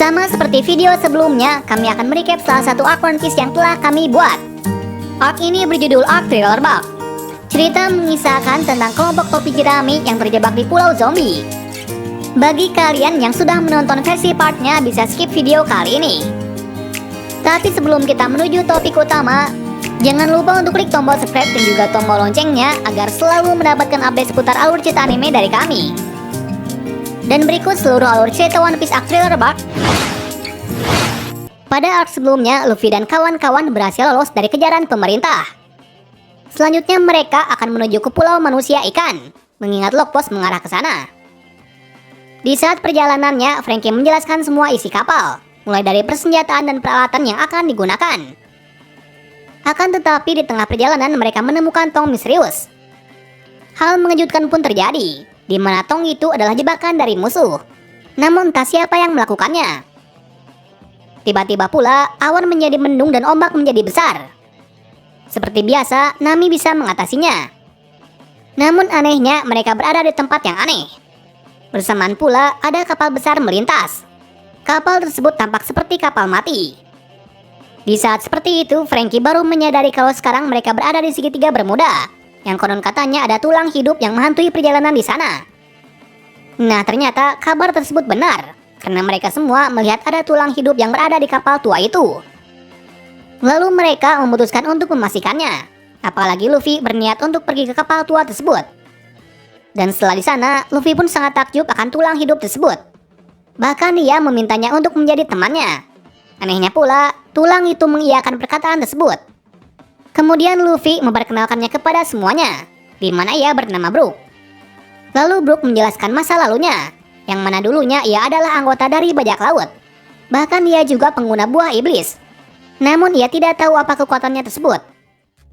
Sama seperti video sebelumnya, kami akan merecap salah satu arc One Piece yang telah kami buat. Arc ini berjudul Arc Thriller Bark. Cerita mengisahkan tentang kelompok topi jerami yang terjebak di pulau zombie. Bagi kalian yang sudah menonton versi partnya, bisa skip video kali ini. Tapi sebelum kita menuju topik utama, jangan lupa untuk klik tombol subscribe dan juga tombol loncengnya agar selalu mendapatkan update seputar alur cerita anime dari kami. Dan berikut seluruh alur cerita One Piece Arc Thriller Bark. Pada arc sebelumnya, Luffy dan kawan-kawan berhasil lolos dari kejaran pemerintah. Selanjutnya mereka akan menuju ke pulau manusia ikan, mengingat Lockpos mengarah ke sana. Di saat perjalanannya, Franky menjelaskan semua isi kapal, mulai dari persenjataan dan peralatan yang akan digunakan. Akan tetapi di tengah perjalanan mereka menemukan tong misterius. Hal mengejutkan pun terjadi, di mana tong itu adalah jebakan dari musuh. Namun entah siapa yang melakukannya. Tiba-tiba pula awan menjadi mendung dan ombak menjadi besar. Seperti biasa, Nami bisa mengatasinya. Namun anehnya mereka berada di tempat yang aneh. Bersamaan pula ada kapal besar melintas. Kapal tersebut tampak seperti kapal mati. Di saat seperti itu, Franky baru menyadari kalau sekarang mereka berada di segitiga Bermuda, yang konon katanya ada tulang hidup yang menghantui perjalanan di sana. Nah, ternyata kabar tersebut benar, karena mereka semua melihat ada tulang hidup yang berada di kapal tua itu. Lalu mereka memutuskan untuk memastikannya, apalagi Luffy berniat untuk pergi ke kapal tua tersebut. Dan setelah di sana, Luffy pun sangat takjub akan tulang hidup tersebut. Bahkan dia memintanya untuk menjadi temannya. Anehnya pula, tulang itu mengiyakan perkataan tersebut. Kemudian Luffy memperkenalkannya kepada semuanya, di mana ia bernama Brook. Lalu Brook menjelaskan masa lalunya, yang mana dulunya ia adalah anggota dari bajak laut. Bahkan ia juga pengguna buah iblis. Namun ia tidak tahu apa kekuatannya tersebut.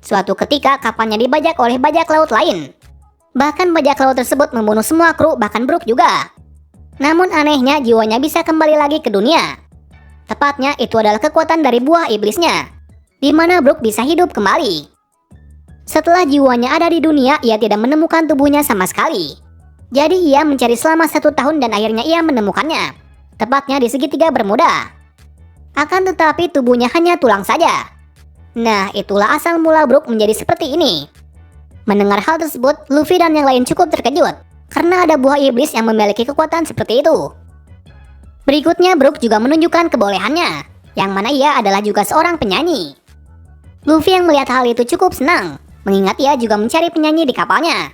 Suatu ketika kapalnya dibajak oleh bajak laut lain. Bahkan bajak laut tersebut membunuh semua kru, bahkan Brook juga. Namun anehnya jiwanya bisa kembali lagi ke dunia. Tepatnya itu adalah kekuatan dari buah iblisnya, di mana Brook bisa hidup kembali. Setelah jiwanya ada di dunia, ia tidak menemukan tubuhnya sama sekali. Jadi ia mencari selama 1 tahun dan akhirnya ia menemukannya. Tepatnya di segitiga Bermuda. Akan tetapi tubuhnya hanya tulang saja. Nah, itulah asal mula Brook menjadi seperti ini. Mendengar hal tersebut, Luffy dan yang lain cukup terkejut, karena ada buah iblis yang memiliki kekuatan seperti itu. Berikutnya Brook juga menunjukkan kebolehannya, yang mana ia adalah juga seorang penyanyi. Luffy yang melihat hal itu cukup senang, mengingat ia juga mencari penyanyi di kapalnya.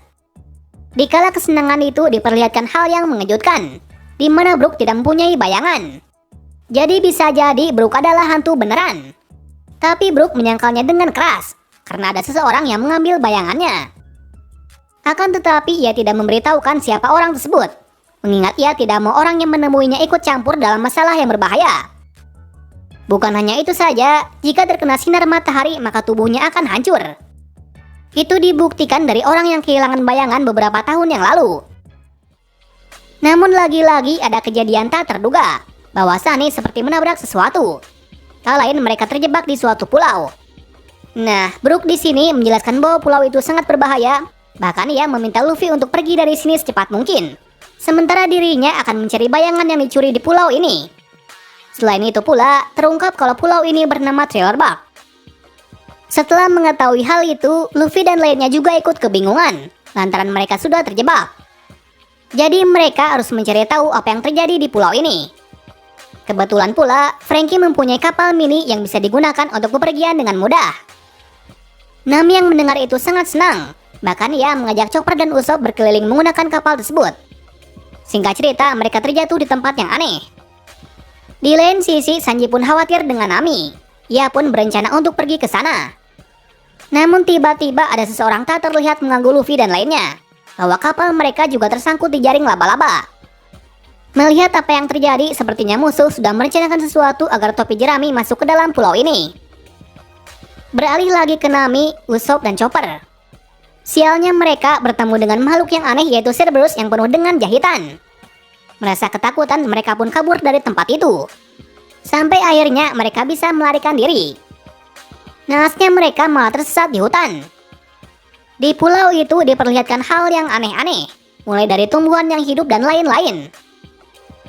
Dikala kesenangan itu diperlihatkan hal yang mengejutkan, di mana Brook tidak mempunyai bayangan. Jadi bisa jadi Brook adalah hantu beneran. Tapi Brook menyangkalnya dengan keras, karena ada seseorang yang mengambil bayangannya. Akan tetapi ia tidak memberitahukan siapa orang tersebut, mengingat ia tidak mau orang yang menemuinya ikut campur dalam masalah yang berbahaya. Bukan hanya itu saja, jika terkena sinar matahari maka tubuhnya akan hancur. Itu dibuktikan dari orang yang kehilangan bayangan beberapa tahun yang lalu. Namun lagi-lagi ada kejadian tak terduga, bahwa Sunny seperti menabrak sesuatu. Tak lain mereka terjebak di suatu pulau. Nah, Brook di sini menjelaskan bahwa pulau itu sangat berbahaya. Bahkan ia meminta Luffy untuk pergi dari sini secepat mungkin. Sementara dirinya akan mencari bayangan yang dicuri di pulau ini. Selain itu pula, terungkap kalau pulau ini bernama Thriller Bark. Setelah mengetahui hal itu, Luffy dan lainnya juga ikut kebingungan, lantaran mereka sudah terjebak. Jadi mereka harus mencari tahu apa yang terjadi di pulau ini. Kebetulan pula, Franky mempunyai kapal mini yang bisa digunakan untuk bepergian dengan mudah. Nami yang mendengar itu sangat senang. Bahkan ia mengajak Chopper dan Usopp berkeliling menggunakan kapal tersebut. Singkat cerita, mereka terjatuh di tempat yang aneh. Di lain sisi, Sanji pun khawatir dengan Nami. Ia pun berencana untuk pergi ke sana. Namun tiba-tiba ada seseorang tak terlihat mengganggu Luffy dan lainnya, bahwa kapal mereka juga tersangkut di jaring laba-laba. Melihat apa yang terjadi, sepertinya musuh sudah merencanakan sesuatu agar topi jerami masuk ke dalam pulau ini. Beralih lagi ke Nami, Usopp, dan Chopper. Sialnya mereka bertemu dengan makhluk yang aneh yaitu Cerberus yang penuh dengan jahitan. Merasa ketakutan, mereka pun kabur dari tempat itu. Sampai akhirnya mereka bisa melarikan diri. Naasnya mereka malah tersesat di hutan. Di pulau itu diperlihatkan hal yang aneh-aneh, mulai dari tumbuhan yang hidup dan lain-lain.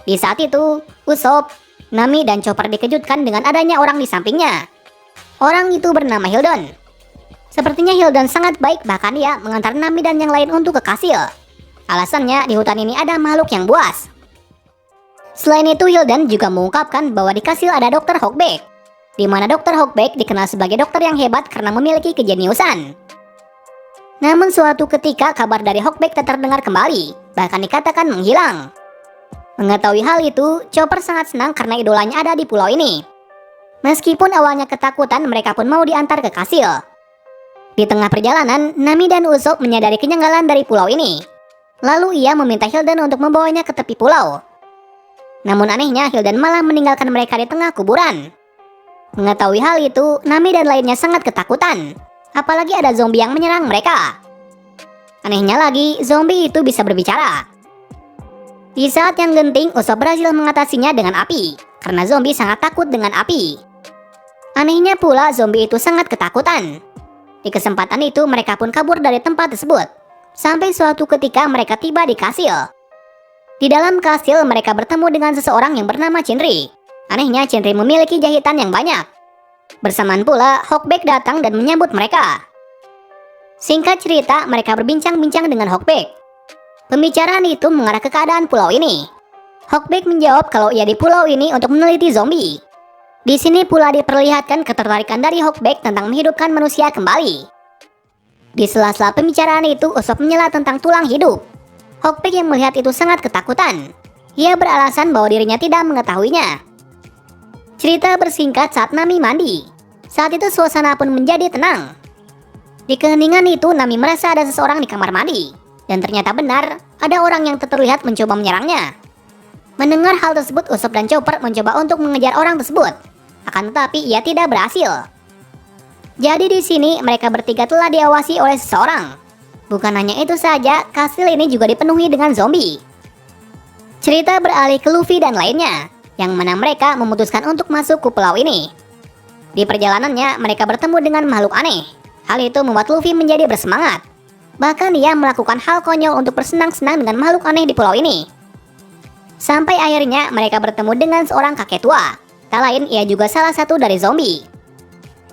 Di saat itu, Usopp, Nami dan Chopper dikejutkan dengan adanya orang di sampingnya. Orang itu bernama Hildon. Sepertinya Hildon sangat baik, bahkan ia mengantar Nami dan yang lain untuk ke kastil. Alasannya di hutan ini ada makhluk yang buas. Selain itu, Hildon juga mengungkapkan bahwa di kastil ada Dr. Hawkback, di mana Dr. Hawkback dikenal sebagai dokter yang hebat karena memiliki kejeniusan. Namun suatu ketika kabar dari Hawkback tak terdengar kembali, bahkan dikatakan menghilang. Mengetahui hal itu, Chopper sangat senang karena idolanya ada di pulau ini. Meskipun awalnya ketakutan, mereka pun mau diantar ke kastil. Di tengah perjalanan, Nami dan Usopp menyadari kenyanggalan dari pulau ini. Lalu ia meminta Hildon untuk membawanya ke tepi pulau. Namun anehnya, Hildon malah meninggalkan mereka di tengah kuburan. Mengetahui hal itu, Nami dan lainnya sangat ketakutan. Apalagi ada zombie yang menyerang mereka. Anehnya lagi, zombie itu bisa berbicara. Di saat yang genting, Usopp berhasil mengatasinya dengan api, karena zombie sangat takut dengan api. Anehnya pula, zombie itu sangat ketakutan. Di kesempatan itu, mereka pun kabur dari tempat tersebut. Sampai suatu ketika mereka tiba di kastil. Di dalam kastil, mereka bertemu dengan seseorang yang bernama Shinri. Anehnya, Shinri memiliki jahitan yang banyak. Bersamaan pula, Hawkback datang dan menyambut mereka. Singkat cerita, mereka berbincang-bincang dengan Hawkback. Pembicaraan itu mengarah ke keadaan pulau ini. Hawkback menjawab kalau ia di pulau ini untuk meneliti zombie. Di sini pula diperlihatkan ketertarikan dari Hawkback tentang menghidupkan manusia kembali. Di sela-sela pembicaraan itu, Usopp menyela tentang tulang hidup. Hawkback yang melihat itu sangat ketakutan. Ia beralasan bahwa dirinya tidak mengetahuinya. Cerita bersingkat saat Nami mandi. Saat itu suasana pun menjadi tenang. Di keheningan itu, Nami merasa ada seseorang di kamar mandi. Dan ternyata benar, ada orang yang terlihat mencoba menyerangnya. Mendengar hal tersebut, Usopp dan Chopper mencoba untuk mengejar orang tersebut. Akan tetapi ia tidak berhasil. Jadi di sini mereka bertiga telah diawasi oleh seseorang. Bukan hanya itu saja, kastil ini juga dipenuhi dengan zombie. Cerita beralih ke Luffy dan lainnya, yang mana mereka memutuskan untuk masuk ke pulau ini. Di perjalanannya, mereka bertemu dengan makhluk aneh. Hal itu membuat Luffy menjadi bersemangat. Bahkan ia melakukan hal konyol untuk bersenang-senang dengan makhluk aneh di pulau ini. Sampai akhirnya mereka bertemu dengan seorang kakek tua. Tak lain, ia juga salah satu dari zombie.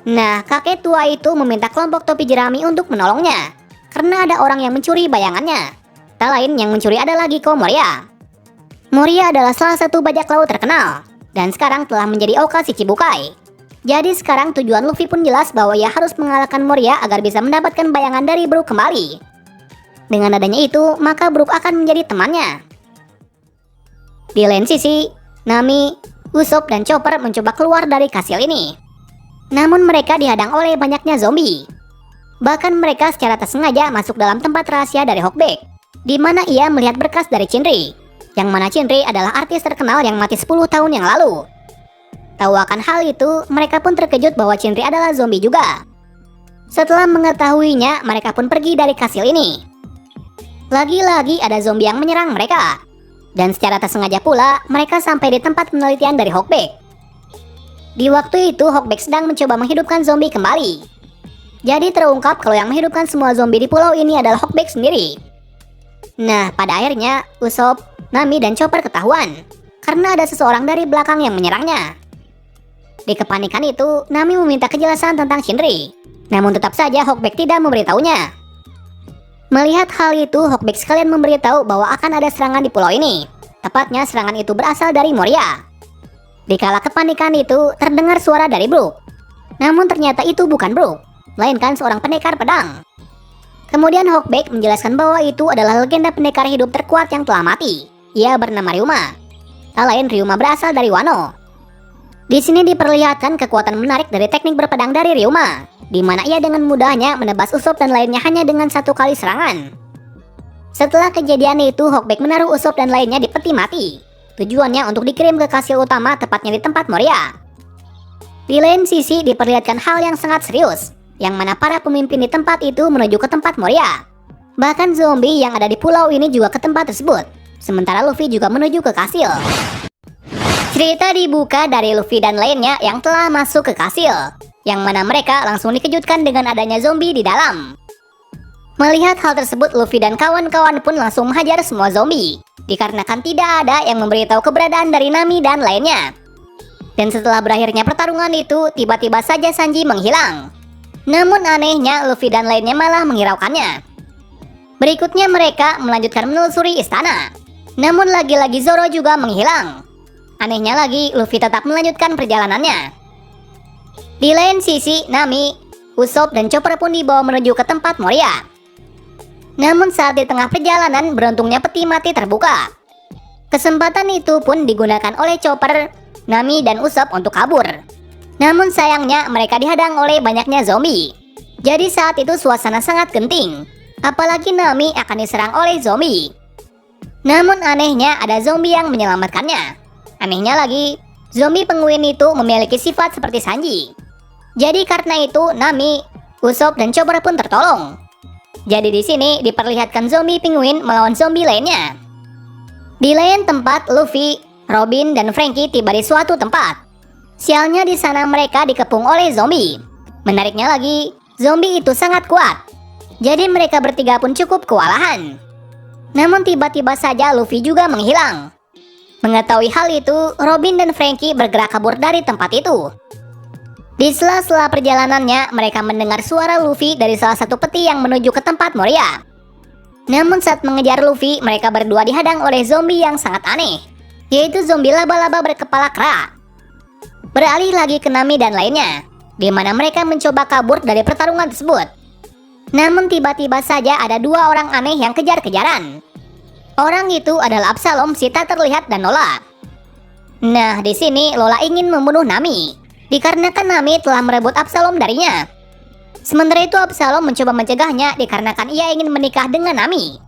Nah, kakek tua itu meminta kelompok topi jerami untuk menolongnya. Karena ada orang yang mencuri bayangannya. Tak lain, yang mencuri adalah Giko Moria. Moria adalah salah satu bajak laut terkenal. Dan sekarang telah menjadi Oka Shichibukai. Jadi sekarang tujuan Luffy pun jelas bahwa ia harus mengalahkan Moria agar bisa mendapatkan bayangan dari Brook kembali. Dengan adanya itu, maka Brook akan menjadi temannya. Di lain sisi, Nami, Usopp, dan Chopper mencoba keluar dari kastil ini. Namun mereka dihadang oleh banyaknya zombie. Bahkan mereka secara tak sengaja masuk dalam tempat rahasia dari Hawkback, di mana ia melihat berkas dari Shinri. Yang mana Shinri adalah artis terkenal yang mati 10 tahun yang lalu. Tahu akan hal itu, mereka pun terkejut bahwa Shinri adalah zombie juga. Setelah mengetahuinya, mereka pun pergi dari kastil ini. Lagi-lagi ada zombie yang menyerang mereka. Dan secara tak sengaja pula, mereka sampai di tempat penelitian dari Hawkback. Di waktu itu, Hawkback sedang mencoba menghidupkan zombie kembali. Jadi terungkap kalau yang menghidupkan semua zombie di pulau ini adalah Hawkback sendiri. Nah, pada akhirnya, Usopp, Nami, dan Chopper ketahuan. Karena ada seseorang dari belakang yang menyerangnya. Di kepanikan itu, Nami meminta kejelasan tentang Shinri. Namun tetap saja Hawkback tidak memberitahunya. Melihat hal itu, Hawkback sekalian memberitahu bahwa akan ada serangan di pulau ini. Tepatnya serangan itu berasal dari Moria. Di kala kepanikan itu, terdengar suara dari Brook. Namun ternyata itu bukan Brook, melainkan seorang pendekar pedang. Kemudian Hawkback menjelaskan bahwa itu adalah legenda pendekar hidup terkuat yang telah mati. Ia bernama Ryuma. Tak lain, Ryuma berasal dari Wano. Di sini diperlihatkan kekuatan menarik dari teknik berpedang dari Ryuma, di mana ia dengan mudahnya menebas Usopp dan lainnya hanya dengan satu kali serangan. Setelah kejadian itu, Hawkback menaruh Usopp dan lainnya di peti mati. Tujuannya untuk dikirim ke kastil utama, tepatnya di tempat Moria. Di lain sisi diperlihatkan hal yang sangat serius, yang mana para pemimpin di tempat itu menuju ke tempat Moria. Bahkan zombie yang ada di pulau ini juga ke tempat tersebut. Sementara Luffy juga menuju ke kastil. Cerita dibuka dari Luffy dan lainnya yang telah masuk ke kastil, yang mana mereka langsung dikejutkan dengan adanya zombie di dalam. Melihat hal tersebut, Luffy dan kawan-kawan pun langsung menghajar semua zombie, dikarenakan tidak ada yang memberitahu keberadaan dari Nami dan lainnya. Dan setelah berakhirnya pertarungan itu, tiba-tiba saja Sanji menghilang. Namun anehnya, Luffy dan lainnya malah menghiraukannya. Berikutnya mereka melanjutkan menelusuri istana. Namun lagi-lagi Zoro juga menghilang. Anehnya lagi, Luffy tetap melanjutkan perjalanannya. Di lain sisi, Nami, Usopp, dan Chopper pun dibawa menuju ke tempat Moria. Namun saat di tengah perjalanan, beruntungnya peti mati terbuka. Kesempatan itu pun digunakan oleh Chopper, Nami, dan Usopp untuk kabur. Namun sayangnya mereka dihadang oleh banyaknya zombie. Jadi saat itu suasana sangat genting. Apalagi Nami akan diserang oleh zombie. Namun anehnya ada zombie yang menyelamatkannya. Anehnya lagi, zombie penguin itu memiliki sifat seperti Sanji. Jadi karena itu Nami, Usopp, dan Chopper pun tertolong. Jadi di sini diperlihatkan zombie penguin melawan zombie lainnya. Di lain tempat, Luffy, Robin, dan Franky tiba di suatu tempat. Sialnya di sana mereka dikepung oleh zombie. Menariknya lagi, zombie itu sangat kuat. Jadi mereka bertiga pun cukup kewalahan. Namun tiba-tiba saja Luffy juga menghilang. Mengetahui hal itu, Robin dan Franky bergerak kabur dari tempat itu. Di sela-sela perjalanannya, mereka mendengar suara Luffy dari salah satu peti yang menuju ke tempat Moria. Namun saat mengejar Luffy, mereka berdua dihadang oleh zombie yang sangat aneh, yaitu zombie laba-laba berkepala kera. Beralih lagi ke Nami dan lainnya, di mana mereka mencoba kabur dari pertarungan tersebut. Namun tiba-tiba saja ada dua orang aneh yang kejar-kejaran. Orang itu adalah Absalom, si tak terlihat, dan Lola. Nah, di sini Lola ingin membunuh Nami, dikarenakan Nami telah merebut Absalom darinya. Sementara itu Absalom mencoba mencegahnya dikarenakan ia ingin menikah dengan Nami.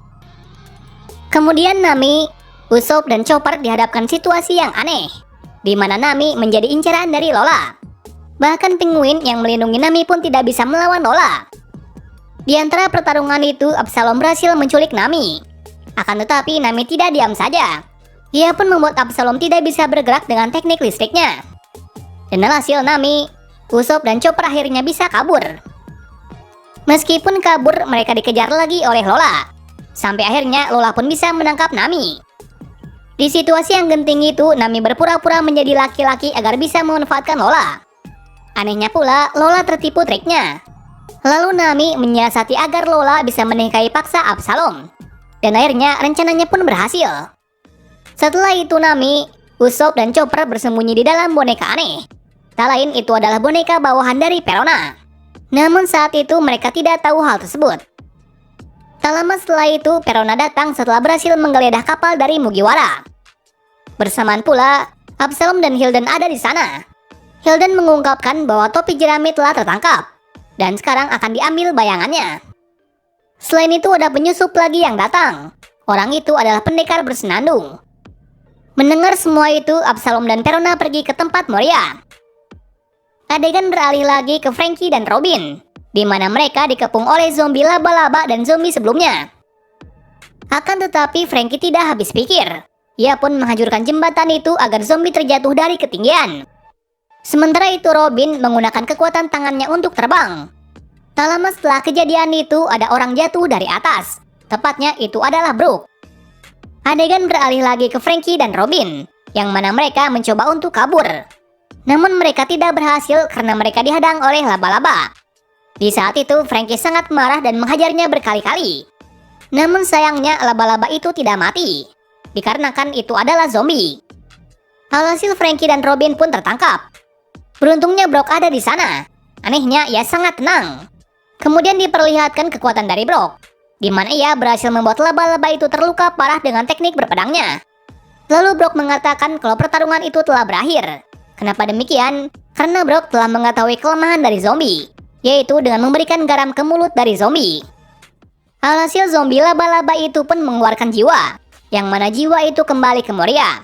Kemudian Nami, Usopp, dan Chopper dihadapkan situasi yang aneh, di mana Nami menjadi incaran dari Lola. Bahkan penguin yang melindungi Nami pun tidak bisa melawan Lola. Di antara pertarungan itu, Absalom berhasil menculik Nami. Akan tetapi Nami tidak diam saja. Ia pun membuat Absalom tidak bisa bergerak dengan teknik listriknya. Dan alhasil Nami, Usopp, dan Chopper akhirnya bisa kabur. Meskipun kabur, mereka dikejar lagi oleh Lola. Sampai akhirnya Lola pun bisa menangkap Nami. Di situasi yang genting itu, Nami berpura-pura menjadi laki-laki agar bisa memanfaatkan Lola. Anehnya pula, Lola tertipu triknya. Lalu Nami menyiasati agar Lola bisa menikahi paksa Absalom. Dan akhirnya rencananya pun berhasil. Setelah itu Nami, Usopp, dan Chopper bersembunyi di dalam boneka aneh. Tak lain itu adalah boneka bawahan dari Perona. Namun saat itu mereka tidak tahu hal tersebut. Tak lama setelah itu Perona datang setelah berhasil menggeledah kapal dari Mugiwara. Bersamaan pula, Absalom dan Hilden ada di sana. Hilden mengungkapkan bahwa topi jerami telah tertangkap, dan sekarang akan diambil bayangannya. Selain itu ada penyusup lagi yang datang. Orang itu adalah pendekar bersenandung. Mendengar semua itu, Absalom dan Perona pergi ke tempat Moria. Adegan beralih lagi ke Franky dan Robin, di mana mereka dikepung oleh zombie laba-laba dan zombie sebelumnya. Akan tetapi Franky tidak habis pikir. Ia pun menghancurkan jembatan itu agar zombie terjatuh dari ketinggian. Sementara itu Robin menggunakan kekuatan tangannya untuk terbang. Tak lama setelah kejadian itu ada orang jatuh dari atas. Tepatnya itu adalah Brook. Adegan beralih lagi ke Franky dan Robin, yang mana mereka mencoba untuk kabur. Namun mereka tidak berhasil karena mereka dihadang oleh laba-laba. Di saat itu Franky sangat marah dan menghajarnya berkali-kali. Namun sayangnya laba-laba itu tidak mati, dikarenakan itu adalah zombie. Alhasil Franky dan Robin pun tertangkap. Beruntungnya Brook ada di sana. Anehnya ia sangat tenang. Kemudian diperlihatkan kekuatan dari Brook, di mana ia berhasil membuat laba-laba itu terluka parah dengan teknik berpedangnya. Lalu Brook mengatakan kalau pertarungan itu telah berakhir. Kenapa demikian? Karena Brook telah mengetahui kelemahan dari zombie, yaitu dengan memberikan garam ke mulut dari zombie. Alhasil zombie laba-laba itu pun mengeluarkan jiwa, yang mana jiwa itu kembali ke Moria.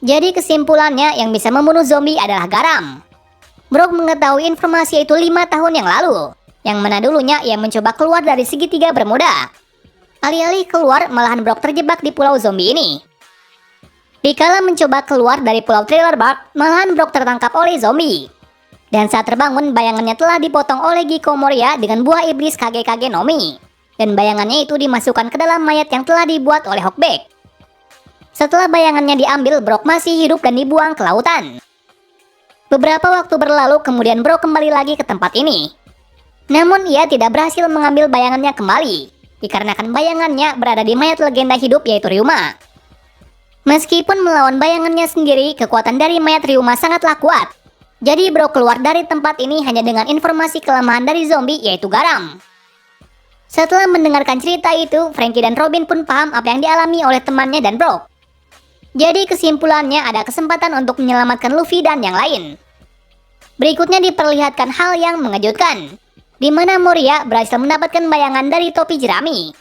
Jadi kesimpulannya yang bisa membunuh zombie adalah garam. Brook mengetahui informasi itu 5 tahun yang lalu, yang mana dulunya ia mencoba keluar dari segitiga Bermuda. Alih-alih keluar, malahan Brook terjebak di pulau zombie ini. Dikala mencoba keluar dari pulau Thriller Bark, malahan Brook tertangkap oleh zombie. Dan saat terbangun, bayangannya telah dipotong oleh Giko Moria dengan buah iblis Kage-Kage no Mi. Dan bayangannya itu dimasukkan ke dalam mayat yang telah dibuat oleh Hawkback. Setelah bayangannya diambil, Brook masih hidup dan dibuang ke lautan. Beberapa waktu berlalu kemudian Brock kembali lagi ke tempat ini. Namun ia tidak berhasil mengambil bayangannya kembali, dikarenakan bayangannya berada di mayat legenda hidup yaitu Ryuma. Meskipun melawan bayangannya sendiri, kekuatan dari mayat Ryuma sangatlah kuat. Jadi Brock keluar dari tempat ini hanya dengan informasi kelemahan dari zombie yaitu garam. Setelah mendengarkan cerita itu, Franky dan Robin pun paham apa yang dialami oleh temannya dan Brock. Jadi kesimpulannya ada kesempatan untuk menyelamatkan Luffy dan yang lain. Berikutnya diperlihatkan hal yang mengejutkan, di mana Moria berhasil mendapatkan bayangan dari topi jerami.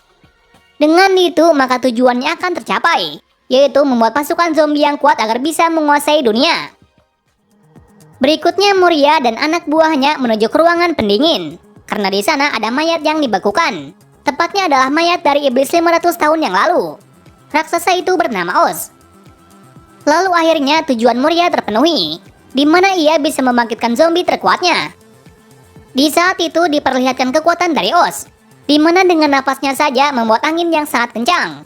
Dengan itu maka tujuannya akan tercapai, yaitu membuat pasukan zombie yang kuat agar bisa menguasai dunia. Berikutnya Moria dan anak buahnya menuju ke ruangan pendingin, karena di sana ada mayat yang dibekukan. Tepatnya adalah mayat dari iblis 500 tahun yang lalu. Raksasa itu bernama Oz. Lalu akhirnya tujuan Moria terpenuhi, di mana ia bisa membangkitkan zombie terkuatnya. Di saat itu diperlihatkan kekuatan dari Oz, di mana dengan napasnya saja membuat angin yang sangat kencang.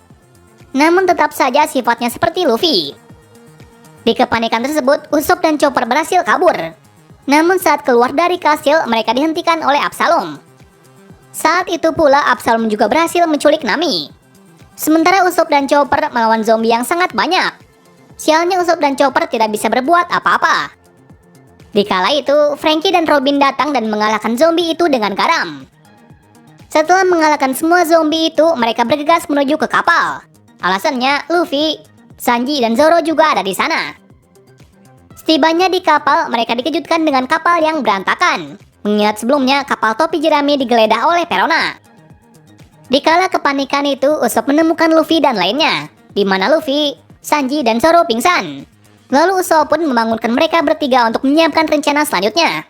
Namun tetap saja sifatnya seperti Luffy. Di kepanikan tersebut, Usopp dan Chopper berhasil kabur. Namun saat keluar dari kastil, mereka dihentikan oleh Absalom. Saat itu pula Absalom juga berhasil menculik Nami. Sementara Usopp dan Chopper melawan zombie yang sangat banyak. Sialnya Usopp dan Chopper tidak bisa berbuat apa-apa. Dikala itu, Franky dan Robin datang dan mengalahkan zombie itu dengan garam. Setelah mengalahkan semua zombie itu, mereka bergegas menuju ke kapal. Alasannya, Luffy, Sanji, dan Zoro juga ada di sana. Setibanya di kapal, mereka dikejutkan dengan kapal yang berantakan. Mengingat sebelumnya, kapal topi jerami digeledah oleh Perona. Dikala kepanikan itu, Usopp menemukan Luffy dan lainnya, di mana Luffy, Sanji, dan Zoro pingsan. Lalu Usopp pun membangunkan mereka bertiga untuk menyiapkan rencana selanjutnya.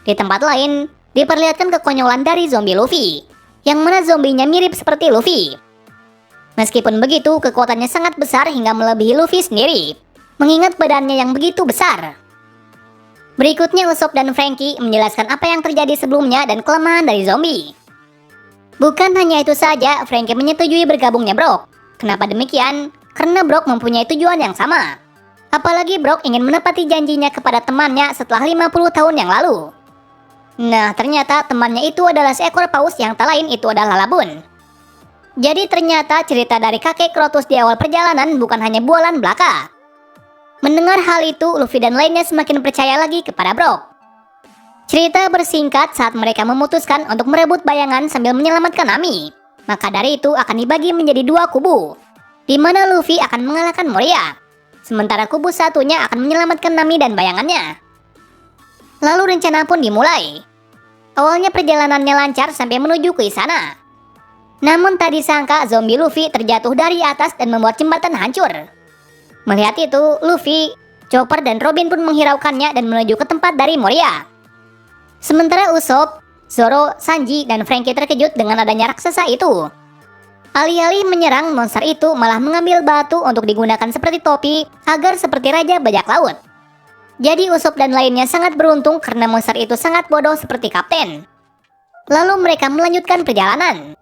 Di tempat lain, diperlihatkan kekonyolan dari zombie Luffy, yang mana zombinya mirip seperti Luffy. Meskipun begitu, kekuatannya sangat besar hingga melebihi Luffy sendiri, mengingat badannya yang begitu besar. Berikutnya Usopp dan Franky menjelaskan apa yang terjadi sebelumnya dan kelemahan dari zombie. Bukan hanya itu saja, Franky menyetujui bergabungnya Brock. Kenapa demikian? Karena Brock mempunyai tujuan yang sama. Apalagi Brock ingin menepati janjinya kepada temannya setelah 50 tahun yang lalu. Nah, ternyata temannya itu adalah seekor paus yang tak lain itu adalah Labun. Jadi ternyata cerita dari kakek Krotus di awal perjalanan bukan hanya bualan belaka. Mendengar hal itu, Luffy dan lainnya semakin percaya lagi kepada Brock. Cerita bersingkat saat mereka memutuskan untuk merebut bayangan sambil menyelamatkan Nami. Maka dari itu akan dibagi menjadi dua kubu, di mana Luffy akan mengalahkan Moria, sementara kubu satunya akan menyelamatkan Nami dan bayangannya. Lalu rencana pun dimulai. Awalnya perjalanannya lancar sampai menuju ke istana. Namun tak disangka zombie Luffy terjatuh dari atas dan membuat jembatan hancur. Melihat itu, Luffy, Chopper, dan Robin pun menghiraukannya dan menuju ke tempat dari Moria. Sementara Usopp, Zoro, Sanji, dan Franky terkejut dengan adanya raksasa itu. Alih-alih menyerang, monster itu malah mengambil batu untuk digunakan seperti topi agar seperti raja bajak laut. Jadi Usopp dan lainnya sangat beruntung karena monster itu sangat bodoh seperti kapten. Lalu mereka melanjutkan perjalanan.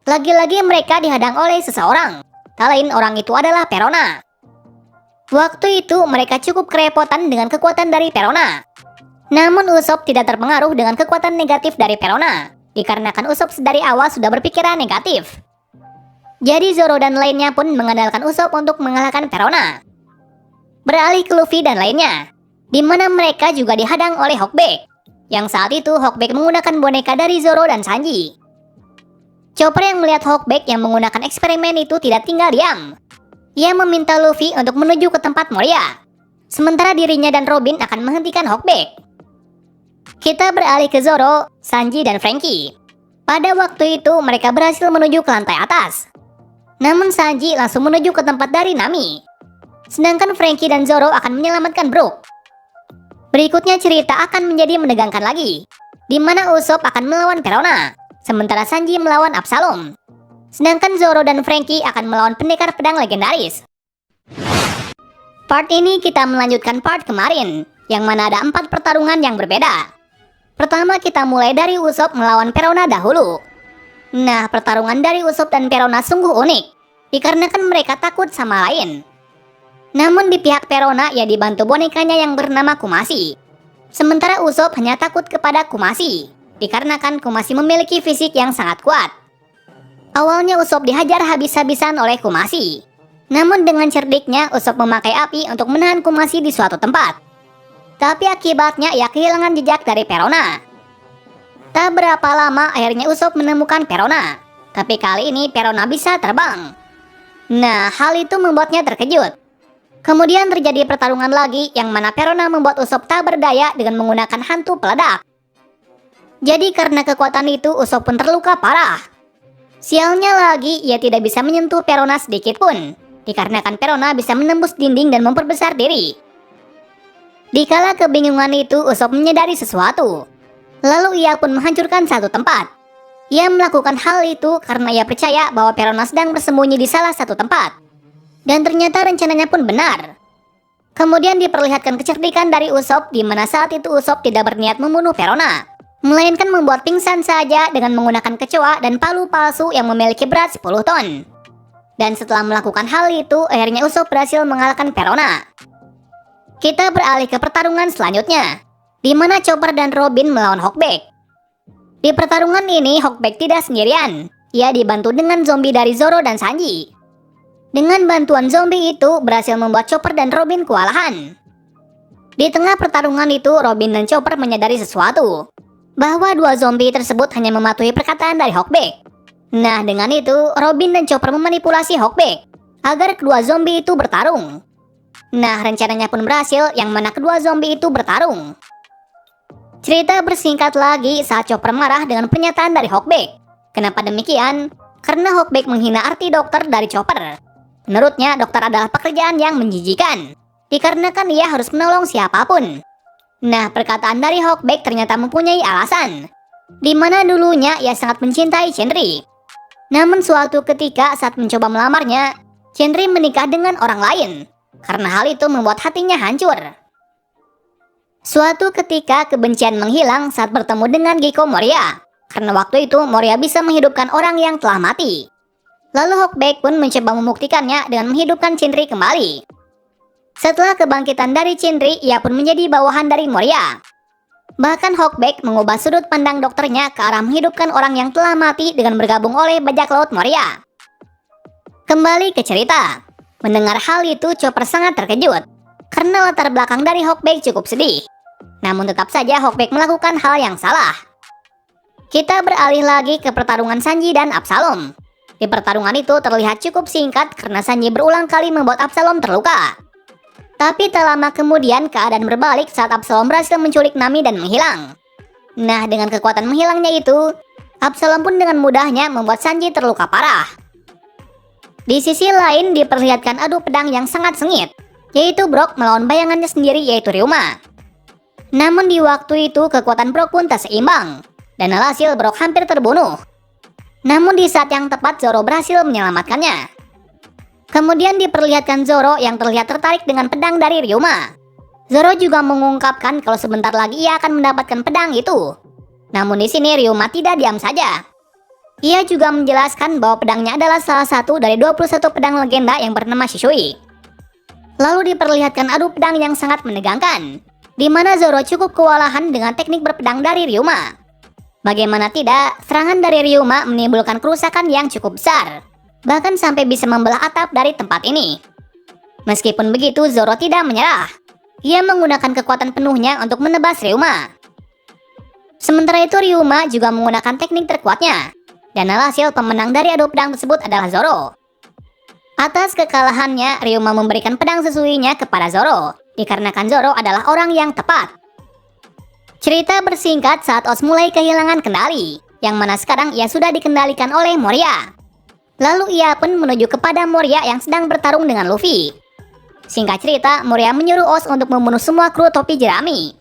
Lagi-lagi mereka dihadang oleh seseorang. Tak lain orang itu adalah Perona. Waktu itu mereka cukup kerepotan dengan kekuatan dari Perona. Namun Usopp tidak terpengaruh dengan kekuatan negatif dari Perona, dikarenakan Usopp dari awal sudah berpikiran negatif. Jadi Zoro dan lainnya pun mengandalkan Usopp untuk mengalahkan Perona. Beralih ke Luffy dan lainnya, di mana mereka juga dihadang oleh Hawkback, yang saat itu Hawkback menggunakan boneka dari Zoro dan Sanji. Chopper yang melihat Hawkback yang menggunakan eksperimen itu tidak tinggal diam. Ia meminta Luffy untuk menuju ke tempat Moria, sementara dirinya dan Robin akan menghentikan Hawkback. Kita beralih ke Zoro, Sanji, dan Franky. Pada waktu itu mereka berhasil menuju ke lantai atas. Namun Sanji langsung menuju ke tempat dari Nami. Sedangkan Franky dan Zoro akan menyelamatkan Brook. Berikutnya cerita akan menjadi menegangkan lagi, di mana Usopp akan melawan Perona, sementara Sanji melawan Absalom. Sedangkan Zoro dan Franky akan melawan pendekar pedang legendaris. Part ini kita melanjutkan part kemarin, yang mana ada 4 pertarungan yang berbeda. Pertama kita mulai dari Usopp melawan Perona dahulu. Nah, pertarungan dari Usopp dan Perona sungguh unik, dikarenakan mereka takut sama lain. Namun di pihak Perona ia dibantu bonekanya yang bernama Kumasi. Sementara Usopp hanya takut kepada Kumasi, dikarenakan Kumasi memiliki fisik yang sangat kuat. Awalnya Usopp dihajar habis-habisan oleh Kumasi. Namun dengan cerdiknya Usopp memakai api untuk menahan Kumasi di suatu tempat. Tapi akibatnya ia kehilangan jejak dari Perona. Tak berapa lama akhirnya Usopp menemukan Perona. Tapi kali ini Perona bisa terbang. Nah, hal itu membuatnya terkejut. Kemudian terjadi pertarungan lagi yang mana Perona membuat Usopp tak berdaya dengan menggunakan hantu peledak. Jadi karena kekuatan itu Usopp pun terluka parah. Sialnya lagi ia tidak bisa menyentuh Perona sedikit pun, dikarenakan Perona bisa menembus dinding dan memperbesar diri. Dikala kebingungan itu Usopp menyadari sesuatu. Lalu ia pun menghancurkan satu tempat. Ia melakukan hal itu karena ia percaya bahwa Perona sedang bersembunyi di salah satu tempat. Dan ternyata rencananya pun benar. Kemudian diperlihatkan kecerdikan dari Usopp di mana saat itu Usopp tidak berniat membunuh Perona, melainkan membuat pingsan saja dengan menggunakan kecoa dan palu palsu yang memiliki berat 10 ton. Dan setelah melakukan hal itu, akhirnya Usopp berhasil mengalahkan Perona. Kita beralih ke pertarungan selanjutnya, di mana Chopper dan Robin melawan Hawkback. Di pertarungan ini, Hawkback tidak sendirian. Ia dibantu dengan zombie dari Zoro dan Sanji. Dengan bantuan zombie itu, berhasil membuat Chopper dan Robin kewalahan. Di tengah pertarungan itu, Robin dan Chopper menyadari sesuatu, bahwa dua zombie tersebut hanya mematuhi perkataan dari Hawkback. Nah, dengan itu, Robin dan Chopper memanipulasi Hawkback agar kedua zombie itu bertarung. Nah, rencananya pun berhasil, yang mana kedua zombie itu bertarung. Cerita bersingkat lagi saat Chopper marah dengan pernyataan dari Hawkback. Kenapa demikian? Karena Hawkback menghina arti dokter dari Chopper. Menurutnya, dokter adalah pekerjaan yang menjijikan, dikarenakan ia harus menolong siapapun. Nah, perkataan dari Hawkback ternyata mempunyai alasan, di mana dulunya ia sangat mencintai Shenri. Namun suatu ketika saat mencoba melamarnya, Shenri menikah dengan orang lain. Karena hal itu membuat hatinya hancur. Suatu ketika kebencian menghilang saat bertemu dengan Gecko Moria. Karena waktu itu Moria bisa menghidupkan orang yang telah mati. Lalu Hawkback pun mencoba membuktikannya dengan menghidupkan Shenri kembali. Setelah kebangkitan dari Shenri, ia pun menjadi bawahan dari Moria. Bahkan Hawkback mengubah sudut pandang dokternya ke arah menghidupkan orang yang telah mati dengan bergabung oleh bajak laut Moria. Kembali ke cerita. Mendengar hal itu, Chopper sangat terkejut. Karena latar belakang dari Hawkback cukup sedih. Namun tetap saja Hawkback melakukan hal yang salah. Kita beralih lagi ke pertarungan Sanji dan Absalom. Di pertarungan itu terlihat cukup singkat karena Sanji berulang kali membuat Absalom terluka. Tapi tak lama kemudian keadaan berbalik saat Absalom berhasil menculik Nami dan menghilang. Nah, dengan kekuatan menghilangnya itu, Absalom pun dengan mudahnya membuat Sanji terluka parah. Di sisi lain diperlihatkan adu pedang yang sangat sengit, yaitu Brock melawan bayangannya sendiri yaitu Ryuma. Namun di waktu itu kekuatan Brock pun tak seimbang, dan alhasil Brock hampir terbunuh. Namun di saat yang tepat Zoro berhasil menyelamatkannya. Kemudian diperlihatkan Zoro yang terlihat tertarik dengan pedang dari Ryuma. Zoro juga mengungkapkan kalau sebentar lagi ia akan mendapatkan pedang itu. Namun di sini Ryuma tidak diam saja. Ia juga menjelaskan bahwa pedangnya adalah salah satu dari 21 pedang legenda yang bernama Shishui. Lalu diperlihatkan adu pedang yang sangat menegangkan, di mana Zoro cukup kewalahan dengan teknik berpedang dari Ryuma. Bagaimana tidak, serangan dari Ryuma menimbulkan kerusakan yang cukup besar, bahkan sampai bisa membelah atap dari tempat ini. Meskipun begitu, Zoro tidak menyerah. Ia menggunakan kekuatan penuhnya untuk menebas Ryuma. Sementara itu Ryuma juga menggunakan teknik terkuatnya, dan alhasil pemenang dari adu pedang tersebut adalah Zoro. Atas kekalahannya, Ryuma memberikan pedang sesuinya kepada Zoro, dikarenakan Zoro adalah orang yang tepat. Cerita bersingkat saat Oz mulai kehilangan kendali, yang mana sekarang ia sudah dikendalikan oleh Moria. Lalu ia pun menuju kepada Moria yang sedang bertarung dengan Luffy. Singkat cerita, Moria menyuruh Oz untuk membunuh semua kru topi jerami.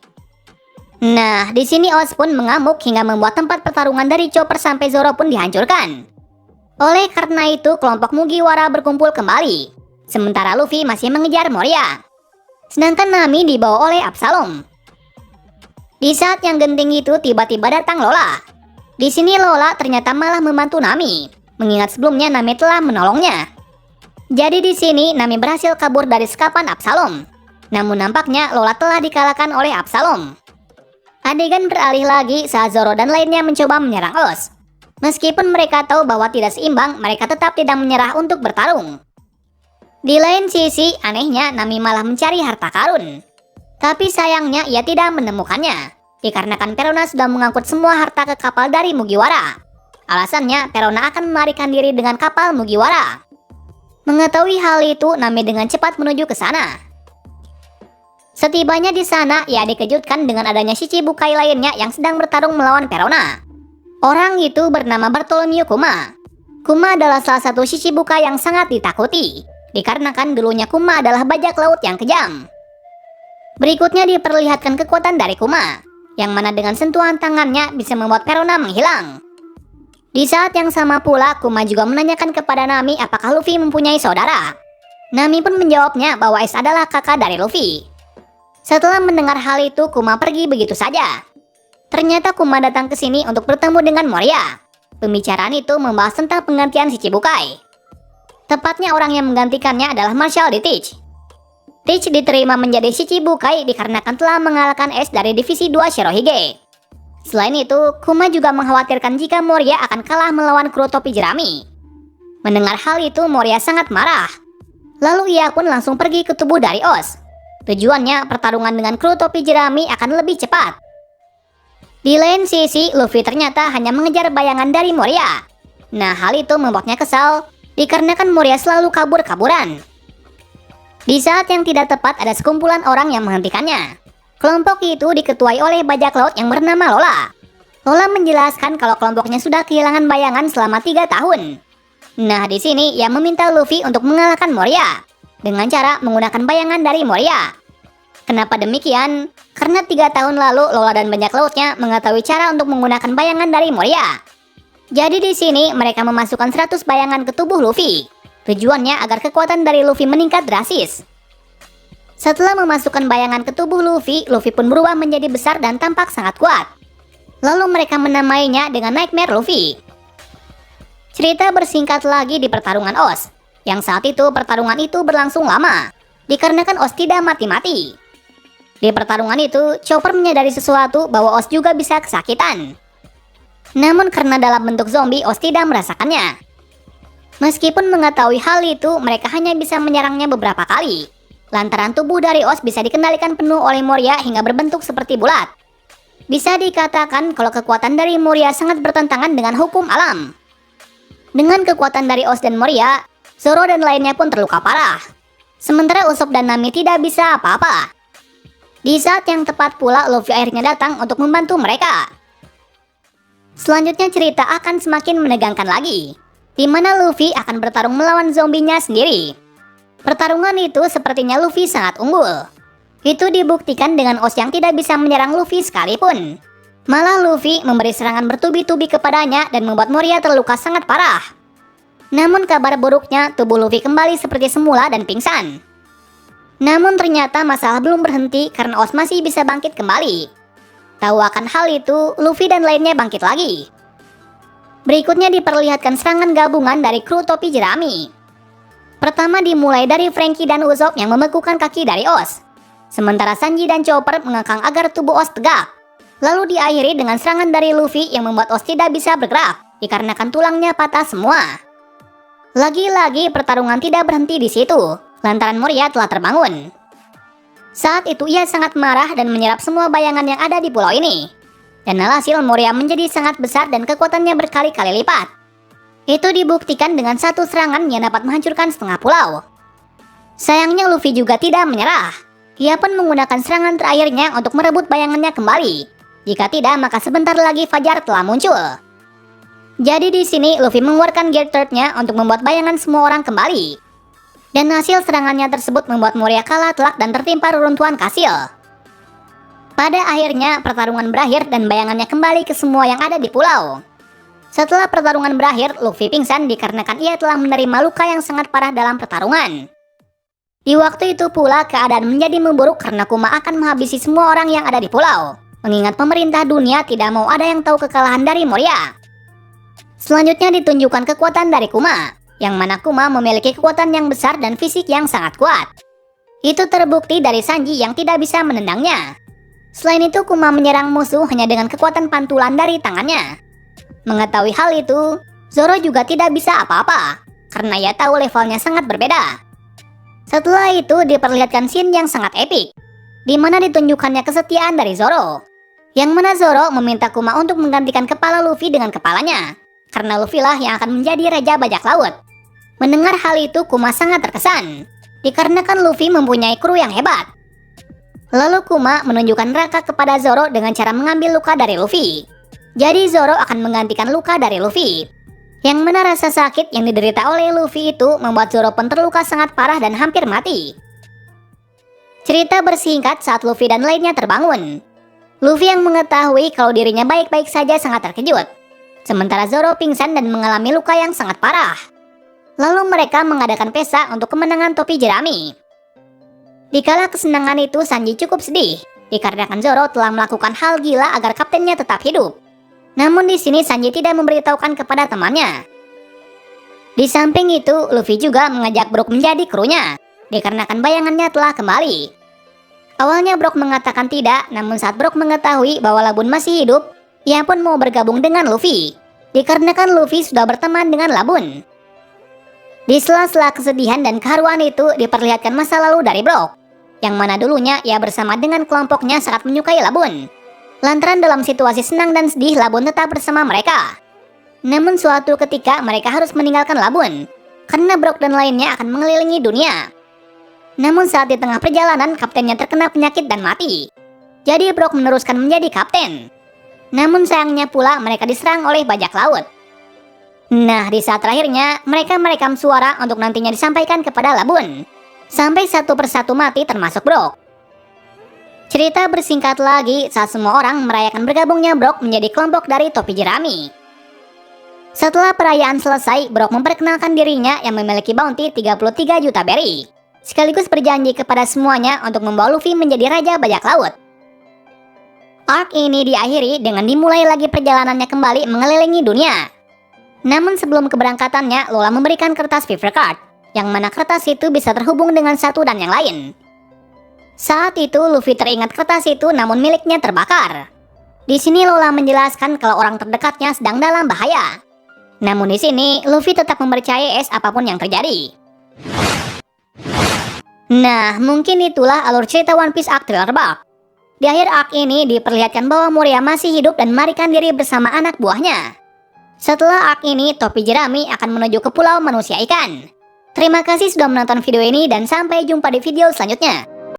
Nah, di sini Oz pun mengamuk hingga membuat tempat pertarungan dari Chopper sampai Zoro pun dihancurkan. Oleh karena itu, kelompok Mugiwara berkumpul kembali, sementara Luffy masih mengejar Moria. Sedangkan Nami dibawa oleh Absalom. Di saat yang genting itu tiba-tiba datang Lola. Di sini Lola ternyata malah membantu Nami, mengingat sebelumnya Nami telah menolongnya. Jadi di sini Nami berhasil kabur dari sekapan Absalom. Namun nampaknya Lola telah dikalahkan oleh Absalom. Adegan beralih lagi saat Zoro dan lainnya mencoba menyerang Oz. Meskipun mereka tahu bahwa tidak seimbang, mereka tetap tidak menyerah untuk bertarung. Di lain sisi, anehnya Nami malah mencari harta karun. Tapi sayangnya ia tidak menemukannya, dikarenakan Perona sudah mengangkut semua harta ke kapal dari Mugiwara. Alasannya, Perona akan melarikan diri dengan kapal Mugiwara. Mengetahui hal itu, Nami dengan cepat menuju ke sana. Setibanya di sana, ia dikejutkan dengan adanya Shichibukai lainnya yang sedang bertarung melawan Perona. Orang itu bernama Bartholomew Kuma. Kuma adalah salah satu Shichibukai yang sangat ditakuti, dikarenakan dulunya Kuma adalah bajak laut yang kejam. Berikutnya diperlihatkan kekuatan dari Kuma, yang mana dengan sentuhan tangannya bisa membuat Perona menghilang. Di saat yang sama pula, Kuma juga menanyakan kepada Nami apakah Luffy mempunyai saudara. Nami pun menjawabnya bahwa Ace adalah kakak dari Luffy. Setelah mendengar hal itu, Kuma pergi begitu saja. Ternyata Kuma datang ke sini untuk bertemu dengan Moria. Pembicaraan itu membahas tentang penggantian Shichibukai. Tepatnya orang yang menggantikannya adalah Marshal D. Teach. Teach diterima menjadi Shichibukai dikarenakan telah mengalahkan Ace dari Divisi 2 Shirohige. Selain itu, Kuma juga mengkhawatirkan jika Moria akan kalah melawan kru topi jerami. Mendengar hal itu, Moria sangat marah. Lalu ia pun langsung pergi ke tubuh dari Oz. Tujuannya, pertarungan dengan kru topi jerami akan lebih cepat. Di lain sisi, Luffy ternyata hanya mengejar bayangan dari Moria. Nah, hal itu membuatnya kesal, dikarenakan Moria selalu kabur-kaburan. Di saat yang tidak tepat, ada sekumpulan orang yang menghentikannya. Kelompok itu diketuai oleh bajak laut yang bernama Lola. Lola menjelaskan kalau kelompoknya sudah kehilangan bayangan selama 3 tahun. Nah, di sini ia meminta Luffy untuk mengalahkan Moria dengan cara menggunakan bayangan dari Moria. Kenapa demikian? Karena 3 tahun lalu Lola dan bajak lautnya mengetahui cara untuk menggunakan bayangan dari Moria. Jadi di sini mereka memasukkan 100 bayangan ke tubuh Luffy. Tujuannya agar kekuatan dari Luffy meningkat drastis. Setelah memasukkan bayangan ke tubuh Luffy, Luffy pun berubah menjadi besar dan tampak sangat kuat. Lalu mereka menamainya dengan Nightmare Luffy. Cerita bersingkat lagi di pertarungan Oz, yang saat itu pertarungan itu berlangsung lama, dikarenakan Oz tidak mati-mati. Di pertarungan itu, Chopper menyadari sesuatu bahwa Oz juga bisa kesakitan. Namun karena dalam bentuk zombie, Oz tidak merasakannya. Meskipun mengetahui hal itu, mereka hanya bisa menyerangnya beberapa kali. Lantaran tubuh dari Oz bisa dikendalikan penuh oleh Moria hingga berbentuk seperti bulat. Bisa dikatakan kalau kekuatan dari Moria sangat bertentangan dengan hukum alam. Dengan kekuatan dari Oz dan Moria, Zoro dan lainnya pun terluka parah. Sementara Usopp dan Nami tidak bisa apa-apa. Di saat yang tepat pula, Luffy akhirnya datang untuk membantu mereka. Selanjutnya cerita akan semakin menegangkan lagi, di mana Luffy akan bertarung melawan zombinya sendiri. Pertarungan itu sepertinya Luffy sangat unggul. Itu dibuktikan dengan Oz yang tidak bisa menyerang Luffy sekalipun. Malah Luffy memberi serangan bertubi-tubi kepadanya dan membuat Moria terluka sangat parah. Namun kabar buruknya, tubuh Luffy kembali seperti semula dan pingsan. Namun ternyata masalah belum berhenti karena Oz masih bisa bangkit kembali. Tahu akan hal itu, Luffy dan lainnya bangkit lagi. Berikutnya diperlihatkan serangan gabungan dari kru topi jerami. Pertama dimulai dari Franky dan Usopp yang membekukan kaki dari Oz. Sementara Sanji dan Chopper mengangkang agar tubuh Oz tegak. Lalu diakhiri dengan serangan dari Luffy yang membuat Oz tidak bisa bergerak, dikarenakan tulangnya patah semua. Lagi-lagi pertarungan tidak berhenti di situ, lantaran Moria telah terbangun. Saat itu ia sangat marah dan menyerap semua bayangan yang ada di pulau ini. Dan alhasil Moria menjadi sangat besar dan kekuatannya berkali-kali lipat. Itu dibuktikan dengan satu serangan yang dapat menghancurkan setengah pulau. Sayangnya Luffy juga tidak menyerah. Ia pun menggunakan serangan terakhirnya untuk merebut bayangannya kembali. Jika tidak, maka sebentar lagi Fajar telah muncul. Jadi di sini Luffy mengeluarkan Gear Third-nya untuk membuat bayangan semua orang kembali. Dan hasil serangannya tersebut membuat Moria kalah telak dan tertimpa reruntuhan kastil. Pada akhirnya pertarungan berakhir dan bayangannya kembali ke semua yang ada di pulau. Setelah pertarungan berakhir, Luffy pingsan dikarenakan ia telah menerima luka yang sangat parah dalam pertarungan. Di waktu itu pula keadaan menjadi memburuk karena Kuma akan menghabisi semua orang yang ada di pulau. Mengingat pemerintah dunia tidak mau ada yang tahu kekalahan dari Moria. Selanjutnya ditunjukkan kekuatan dari Kuma. yang mana Kuma memiliki kekuatan yang besar dan fisik yang sangat kuat. Itu terbukti dari Sanji yang tidak bisa menendangnya. Selain itu, Kuma menyerang musuh hanya dengan kekuatan pantulan dari tangannya. Mengetahui hal itu, Zoro juga tidak bisa apa-apa, karena ia tahu levelnya sangat berbeda. Setelah itu diperlihatkan scene yang sangat epik, di mana ditunjukkannya kesetiaan dari Zoro, yang mana Zoro meminta Kuma untuk menggantikan kepala Luffy dengan kepalanya, karena Luffy lah yang akan menjadi Raja Bajak Laut. Mendengar hal itu, Kuma sangat terkesan, dikarenakan Luffy mempunyai kru yang hebat. Lalu Kuma menunjukkan Raka kepada Zoro dengan cara mengambil luka dari Luffy. Jadi Zoro akan menggantikan luka dari Luffy. Yang mana rasa sakit yang diderita oleh Luffy itu membuat Zoro pun terluka sangat parah dan hampir mati. Cerita bersingkat saat Luffy dan lainnya terbangun. Luffy yang mengetahui kalau dirinya baik-baik saja sangat terkejut. Sementara Zoro pingsan dan mengalami luka yang sangat parah. Lalu mereka mengadakan pesta untuk kemenangan topi jerami. Dikala kesenangan itu, Sanji cukup sedih, dikarenakan Zoro telah melakukan hal gila agar kaptennya tetap hidup. Namun di sini Sanji tidak memberitahukan kepada temannya. Di samping itu, Luffy juga mengajak Brook menjadi krunya, dikarenakan bayangannya telah kembali. Awalnya Brook mengatakan tidak, namun saat Brook mengetahui bahwa Labun masih hidup, ia pun mau bergabung dengan Luffy, dikarenakan Luffy sudah berteman dengan Labun. Di sela-sela kesedihan dan keharuan itu diperlihatkan masa lalu dari Brook, yang mana dulunya ia bersama dengan kelompoknya sangat menyukai Labun. Lantaran dalam situasi senang dan sedih, Labun tetap bersama mereka. Namun suatu ketika mereka harus meninggalkan Labun, karena Brook dan lainnya akan mengelilingi dunia. Namun saat di tengah perjalanan, kaptennya terkena penyakit dan mati. Jadi Brook meneruskan menjadi kapten. Namun sayangnya pula mereka diserang oleh bajak laut. Nah, di saat terakhirnya, mereka merekam suara untuk nantinya disampaikan kepada Labun. Sampai satu persatu mati termasuk Brook. Cerita bersingkat lagi saat semua orang merayakan bergabungnya Brook menjadi kelompok dari topi jerami. Setelah perayaan selesai, Brook memperkenalkan dirinya yang memiliki bounty 33 juta berry. Sekaligus berjanji kepada semuanya untuk membawa Luffy menjadi Raja Bajak Laut. Arc ini diakhiri dengan dimulai lagi perjalanannya kembali mengelilingi dunia. Namun sebelum keberangkatannya, Lola memberikan kertas Fever Card, yang mana kertas itu bisa terhubung dengan satu dan yang lain. Saat itu Luffy teringat kertas itu namun miliknya terbakar. Di sini Lola menjelaskan kalau orang terdekatnya sedang dalam bahaya. Namun di sini Luffy tetap mempercayai Ace apapun yang terjadi. Nah, mungkin itulah alur cerita One Piece Arc Thriller Bark. Di akhir arc ini diperlihatkan bahwa Moria masih hidup dan melarikan diri bersama anak buahnya. Setelah arc ini, topi jerami akan menuju ke pulau manusia ikan. Terima kasih sudah menonton video ini dan sampai jumpa di video selanjutnya.